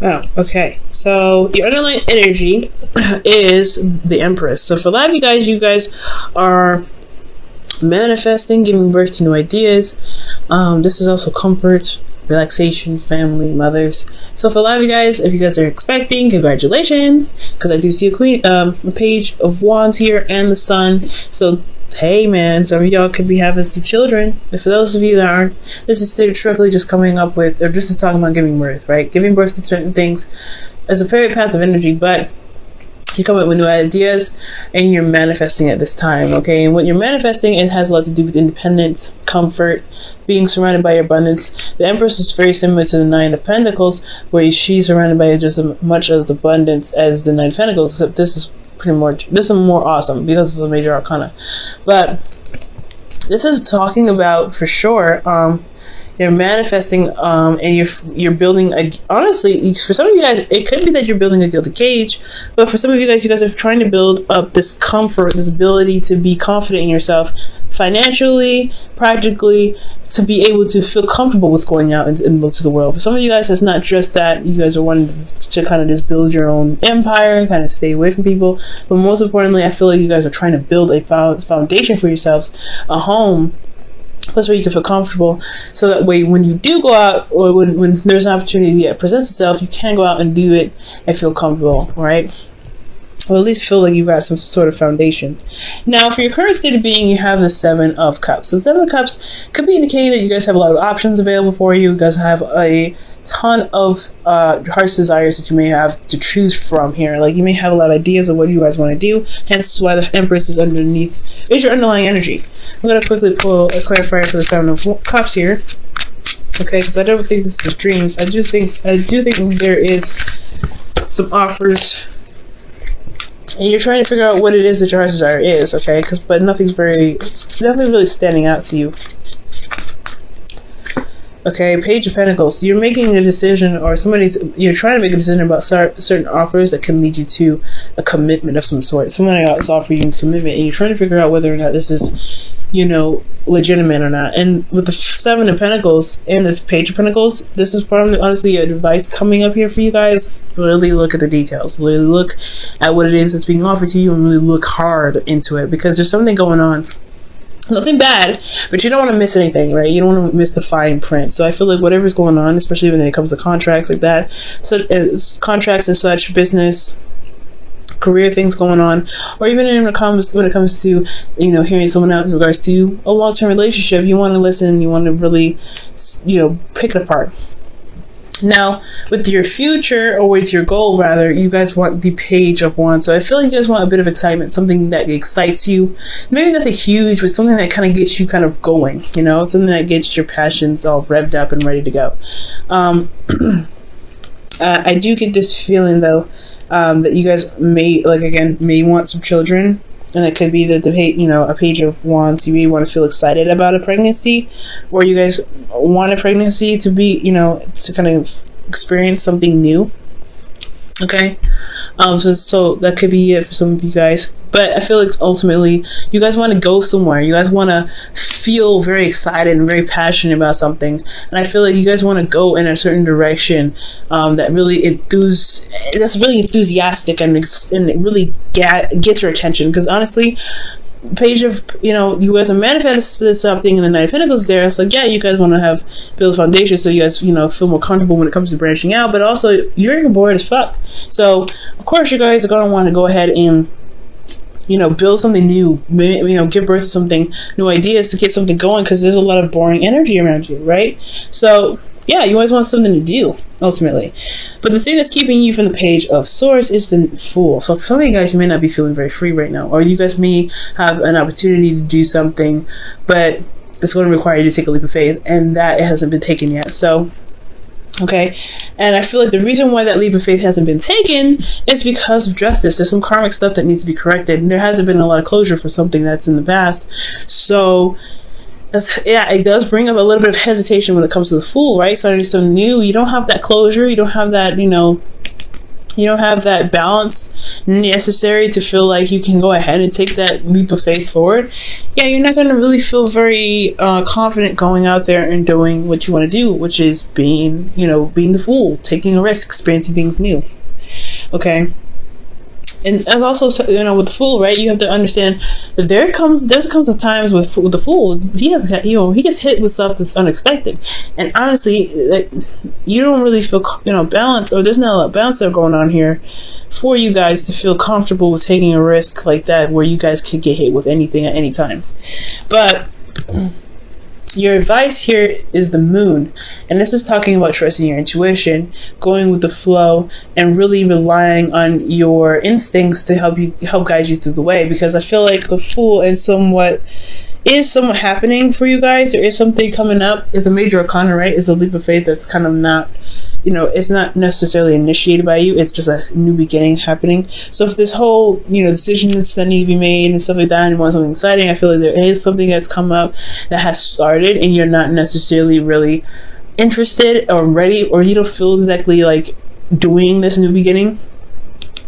Oh, okay. So the underlying energy is the Empress. So for a lot of you guys are manifesting, giving birth to new ideas. This is also comfort, relaxation, family, mothers. So for a lot of you guys, if you guys are expecting, congratulations, because I do see a page of wands here and the sun. So hey man, some of y'all could be having some children. And for those of you that aren't, this is strictly just coming up with, or this is talking about giving birth, right? Giving birth to certain things is a very passive energy, but you come up with new ideas and you're manifesting at this time, okay? And what you're manifesting, it has a lot to do with independence, comfort, being surrounded by abundance. The Empress is very similar to the Nine of Pentacles, where she's surrounded by just as much as abundance as the Nine of Pentacles, except this is more awesome because it's a major arcana. But this is talking about, for sure, you're manifesting, and you're building honestly, for some of you guys, it could be that you're building a gilded cage, but for some of you guys are trying to build up this comfort, this ability to be confident in yourself, financially, practically, to be able to feel comfortable with going out and look to the world. For some of you guys, it's not just that you guys are wanting to kind of just build your own empire and kind of stay away from people, but most importantly, I feel like you guys are trying to build a foundation for yourselves, a home, place where you can feel comfortable, so that way when you do go out, or when there's an opportunity that presents itself, you can go out and do it and feel comfortable, right? Or at least feel like you've got some sort of foundation. Now, for your current state of being, you have the Seven of Cups. So the Seven of Cups could be indicating that you guys have a lot of options available for you. You guys have a ton of heart's desires that you may have to choose from here. Like, you may have a lot of ideas of what you guys want to do. Hence why the Empress is underneath, is your underlying energy. I'm going to quickly pull a clarifier for the Seven of Cups here. Okay, because I don't think this is dreams. I do think there is some offers, and you're trying to figure out what it is that your heart's desire is, okay? But nothing's really standing out to you. Okay, Page of Pentacles. You're making a decision, or you're trying to make a decision about certain offers that can lead you to a commitment of some sort. Someone else is offering you commitment, and you're trying to figure out whether or not this is, legitimate or not. And with the Seven of Pentacles and the Page of Pentacles, this is probably honestly a advice coming up here for you guys. Really look at the details. Really look at what it is that's being offered to you, and really look hard into it, because there's something going on. Nothing bad, but you don't want to miss anything, right? You don't want to miss the fine print. So I feel like whatever's going on, especially when it comes to contracts like that, contracts and such, business, career things going on, or even when it comes to hearing someone out in regards to a long-term relationship, you want to listen, you want to really pick it apart. Now, with your future, or with your goal rather, you guys want the Page of Wands. So I feel like you guys want a bit of excitement, something that excites you. Maybe nothing huge, but something that kind of gets you kind of going, something that gets your passions all revved up and ready to go. I do get this feeling though, that you guys may want some children. And it could be that a Page of Wands, you may want to feel excited about a pregnancy, or you guys want a pregnancy to be, to kind of experience something new. Okay, so that could be it for some of you guys. But I feel like ultimately you guys want to go somewhere. You guys want to feel very excited and very passionate about something. And I feel like you guys want to go in a certain direction that's really enthusiastic and it really gets your attention. Because honestly, Page of, you guys have manifested something, and the Nine of Pentacles there. So yeah, you guys want to build a foundation so you guys, feel more comfortable when it comes to branching out. But also, you're bored as fuck. So of course you guys are going to want to go ahead and build something new, give birth to something, new ideas to get something going, because there's a lot of boring energy around you, right? So yeah, you always want something to do, ultimately. But the thing that's keeping you from the Page of Swords is the Fool. So for some of you guys, you may not be feeling very free right now, or you guys may have an opportunity to do something, but it's going to require you to take a leap of faith, and that hasn't been taken yet. So okay, and I feel like the reason why that leap of faith hasn't been taken is because of justice. There's some karmic stuff that needs to be corrected, and there hasn't been a lot of closure for something that's in the past. So it does bring up a little bit of hesitation when it comes to the Fool, right? So new, you don't have that closure, you don't have that, you don't have that balance necessary to feel like you can go ahead and take that leap of faith forward, yeah, you're not going to really feel very confident going out there and doing what you want to do, which is being the fool, taking a risk, experiencing things new. Okay. And as also, with the fool, right? You have to understand that there comes a times with the fool. He gets hit with stuff that's unexpected, and honestly, you don't really feel balance, or there's not a lot of balance going on here for you guys to feel comfortable with taking a risk like that, where you guys could get hit with anything at any time. But your advice here is the moon, and this is talking about trusting your intuition, going with the flow, and really relying on your instincts to help guide you through the way. Because I feel like the fool is somewhat happening for you guys. There is something coming up. It's a major arcana, right? It's a leap of faith that's kind of not, it's not necessarily initiated by you. It's just a new beginning happening. So if this whole, decisions that need to be made and stuff like that, and you want something exciting, I feel like there is something that's come up that has started, and you're not necessarily really interested or ready, or you don't feel exactly like doing this new beginning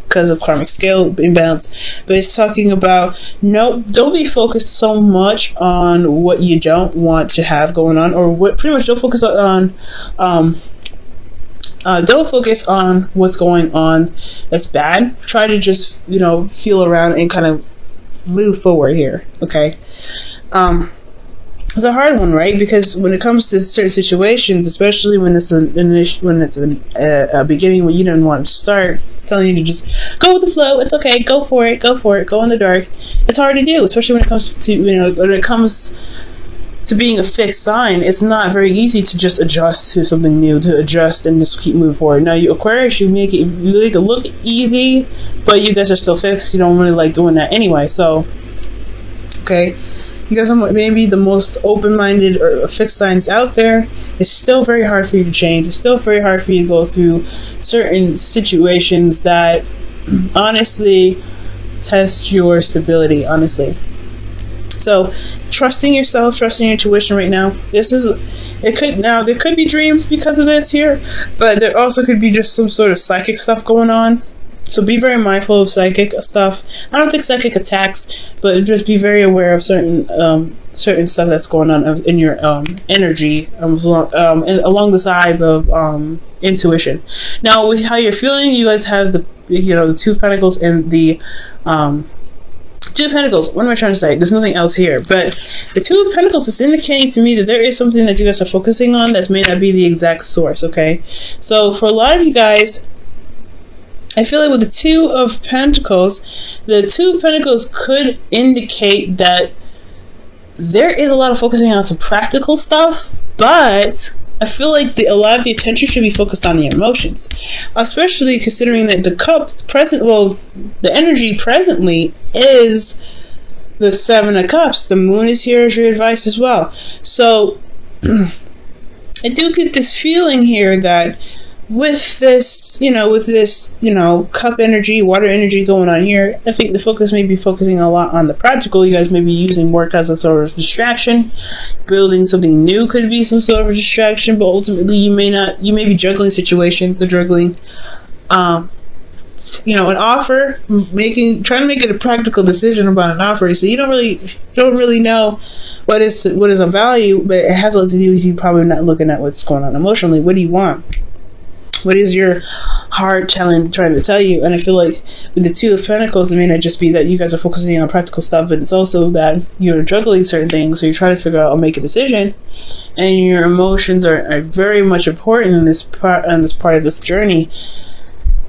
because of karmic scale imbalance. But it's talking about, no, don't be focused so much on what you don't want to have going on, or what pretty much don't focus on don't focus on what's going on that's bad. Try to just feel around and kind of move forward here. Okay. It's a hard one, right? Because when it comes to certain situations, especially when it's a beginning where you didn't want to start, it's telling you to just go with the flow. It's okay. Go for it. Go in the dark. It's hard to do, especially when it comes to being a fixed sign. It's not very easy to just adjust to something new, to adjust and just keep moving forward. Now, you Aquarius, you make it look easy, but you guys are still fixed. You don't really like doing that anyway. So, okay. You guys are maybe the most open-minded or fixed signs out there. It's still very hard for you to change. It's still very hard for you to go through certain situations that honestly test your stability, honestly. So trusting yourself, trusting your intuition right now. There could be dreams because of this here, but there also could be just some sort of psychic stuff going on. So be very mindful of psychic stuff. I don't think psychic attacks, but just be very aware of certain stuff that's going on in your energy along the sides of intuition. Now, with how you're feeling, you guys have the Two of Pentacles and the Two of Pentacles. What am I trying to say? There's nothing else here, but the Two of Pentacles is indicating to me that there is something that you guys are focusing on that may not be the exact source. Okay, so for a lot of you guys, I feel like with the Two of Pentacles could indicate that there is a lot of focusing on some practical stuff, but I feel like a lot of the attention should be focused on the emotions, especially considering that the energy presently is the Seven of Cups. The Moon is here as your advice as well. So I do get this feeling here that with this cup energy, water energy going on here, I think the focus may be focusing a lot on the practical. You guys may be using work as a sort of distraction. Building something new could be some sort of a distraction, but ultimately you may be juggling situations, or juggling an offer, trying to make it a practical decision about an offer. So you don't really know what is of value, but it has a lot to do with you probably not looking at what's going on emotionally. What do you want? What is your heart trying to tell you? And I feel like with the Two of Pentacles, it may not just be that you guys are focusing on practical stuff, but it's also that you're juggling certain things. So you're trying to figure out or make a decision, and your emotions are very much important in this part of this journey.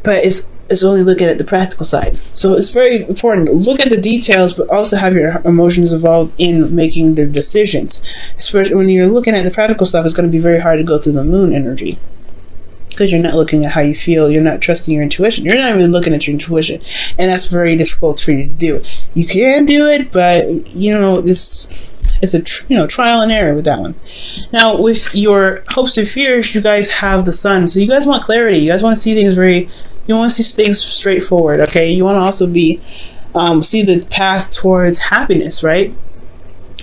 But it's only looking at the practical side. So it's very important to look at the details, but also have your emotions involved in making the decisions. Especially when you're looking at the practical stuff, it's going to be very hard to go through the Moon energy, because you're not looking at how you feel. You're not trusting your intuition. You're not even looking at your intuition, and that's very difficult for you to do. You can do it, but it's a trial and error with that one. Now, with your hopes and fears, you guys have the Sun, so you guys want clarity. You guys want to see things you want to see things straightforward. Okay, you want to also see the path towards happiness, right?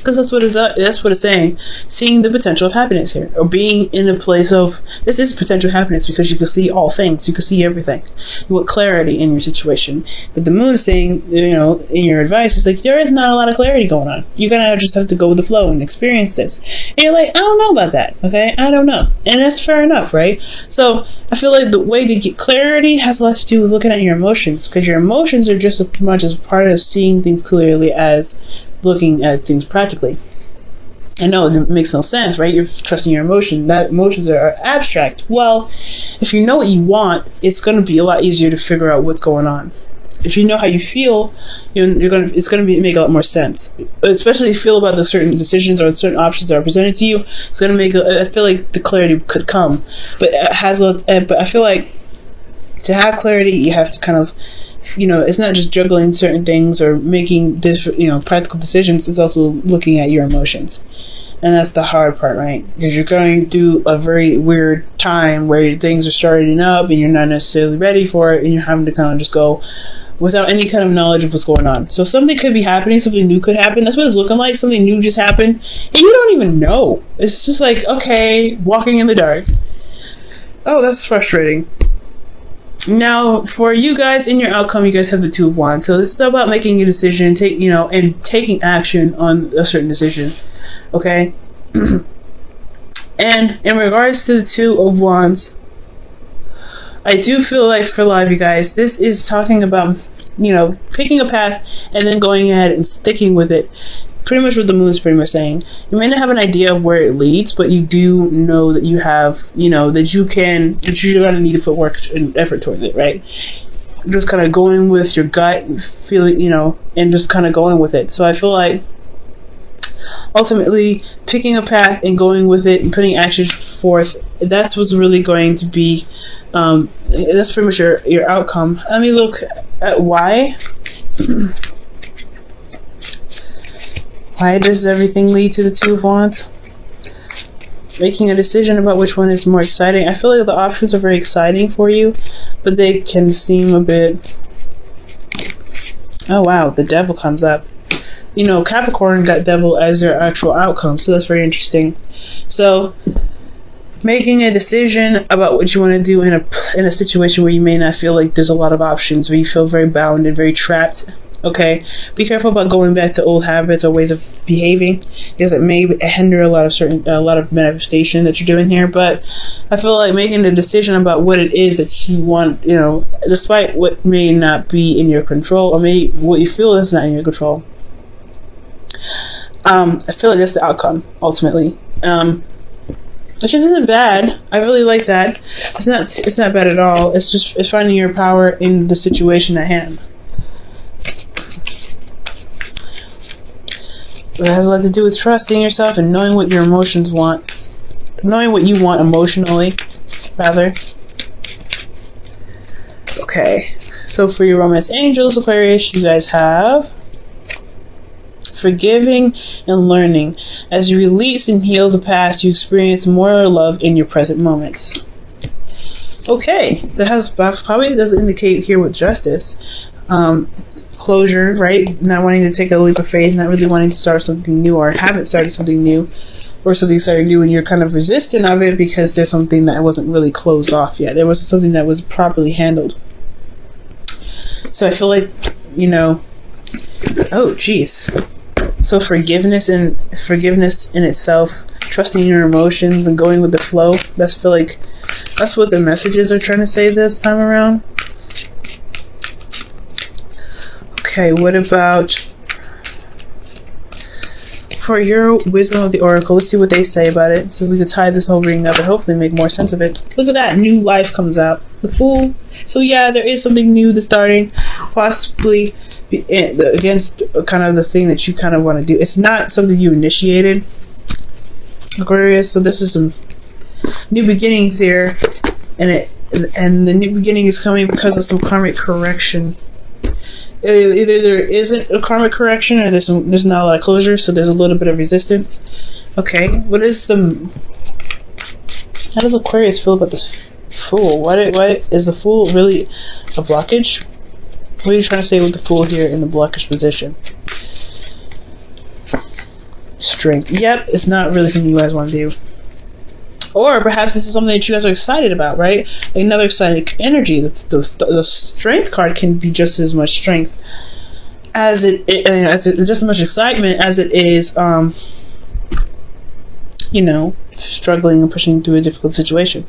Because that's what it's saying. Seeing the potential of happiness here, or being in a place of, this is potential happiness because you can see all things, you can see everything. You want clarity in your situation. But the moon is saying, you know, in your advice, it's like there is not a lot of clarity going on. You're gonna just have to go with the flow and experience this. And you're like, I don't know about that. Okay, I don't know, and that's fair enough, right? So I feel like the way to get clarity has a lot to do with looking at your emotions, because your emotions are just as much as part of seeing things clearly as looking at things practically. I know it makes no sense, right? You're trusting your emotion. That emotions are abstract. Well, if you know what you want, it's going to be a lot easier to figure out what's going on. If you know how you feel, it's going to make a lot more sense. Especially if you feel about the certain decisions or certain options that are presented to you, it's going to make. I feel like the clarity could come, but I feel like to have clarity, you have to kind of, you know, it's not just juggling certain things or making practical decisions. It's also looking at your emotions, and that's the hard part, right? Because you're going through a very weird time where things are starting up and you're not necessarily ready for it, and you're having to kind of just go without any kind of knowledge of what's going on. So something could be happening, something new could happen. That's what it's looking like. Something new just happened, and you don't even know. It's just like, okay, walking in the dark. Oh, that's frustrating. Now, for you guys in your outcome, you guys have the Two of Wands. So this is about making a decision, and taking action on a certain decision. Okay. And in regards to the Two of Wands, I do feel like for a lot of you guys, this is talking about, you know, picking a path and then going ahead and sticking with it. Pretty much what the moon is pretty much saying. You may not have an idea of where it leads, but you do know that you have, you know, that you're going to need to put work and effort towards it, right? Just kind of going with your gut and feeling, you know, and just kind of going with it. So I feel like ultimately picking a path and going with it and putting actions forth, that's what's really going to be, that's pretty much your outcome. Let me look at why. Why does everything lead to the Two of Wands? Making a decision about which one is more exciting. I feel like the options are very exciting for you, but they can seem a bit... Oh wow, the Devil comes up. You know, Capricorn got Devil as their actual outcome, so that's very interesting. So, making a decision about what you want to do in a situation where you may not feel like there's a lot of options, where you feel very bound and very trapped. Okay, be careful about going back to old habits or ways of behaving, because it may hinder a lot of manifestation that you're doing here. But I feel like making a decision about what it is that you want, you know, despite what may not be in your control, or what you feel is not in your control. I feel like that's the outcome ultimately, which isn't bad. I really like that. It's not bad at all. It's finding your power in the situation at hand. It has a lot to do with trusting yourself and knowing what your emotions want. Knowing what you want emotionally, rather. Okay. So for your romance angels, Aquarius, you guys have forgiving and learning. As you release and heal the past, you experience more love in your present moments. Okay. That probably doesn't indicate here with justice. Closure, right? Not wanting to take a leap of faith, not really wanting to start something new, or haven't started something new, or something started new, and you're kind of resistant of it because there's something that wasn't really closed off yet. There was something that was properly handled. So I feel like, you know, oh geez. So forgiveness in itself, trusting your emotions and going with the flow. That's what the messages are trying to say this time around. Okay, what about for your wisdom of the oracle? Let's see what they say about it, so we can tie this whole reading up and hopefully make more sense of it. Look at that, new life comes out. The Fool. So yeah, there is something new that's starting, possibly against kind of the thing that you kind of want to do. It's not something you initiated, Aquarius. So this is some new beginnings here, and the new beginning is coming because of some karmic correction. Either there isn't a karmic correction, or there's not a lot of closure, so there's a little bit of resistance. Okay, how does Aquarius feel about this Fool? What is the Fool really a blockage? What are you trying to say with the Fool here in the blockish position? Strength. Yep, it's not really something you guys want to do. Or perhaps this is something that you guys are excited about, right? Another exciting energy. That's the strength card can be just as much strength as just as much excitement as it is, you know, struggling and pushing through a difficult situation.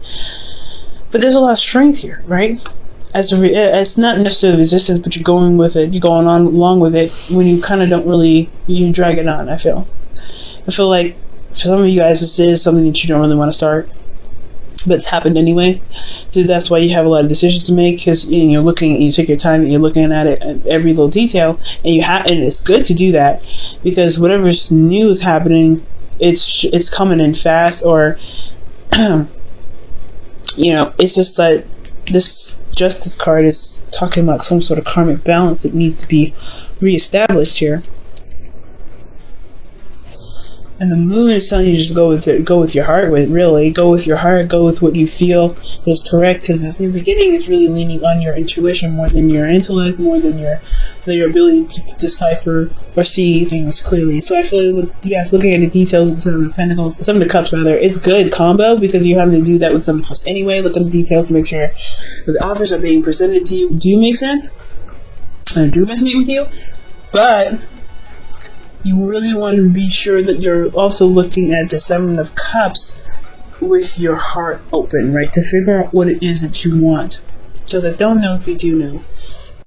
But there's a lot of strength here, right? It's not necessarily resistance, but you're going with it. You're going on along with it when you kind of don't really, you drag it on. I feel like for some of you guys, this is something that you don't really want to start, but it's happened anyway. So that's why you have a lot of decisions to make, because you're looking, and you take your time, and you're looking at it, at every little detail, and it's good to do that, because whatever's new is happening, it's coming in fast, or you know, it's just like this Justice card is talking about some sort of karmic balance that needs to be reestablished here. And the Moon is telling you to just go with it, go with your heart. Go with your heart. Go with what you feel is correct. Because this new beginning is really leaning on your intuition more than your intellect, more than your ability to decipher or see things clearly. So I feel like with you guys looking at the details with some of the Pentacles, some of the Cups rather, it's good combo, because you're having to do that with some Cups anyway. Look at the details to make sure that the offers are being presented to you do make sense and do resonate with you, but you really want to be sure that you're also looking at the Seven of Cups with your heart open, right? To figure out what it is that you want. Because I don't know if you do know.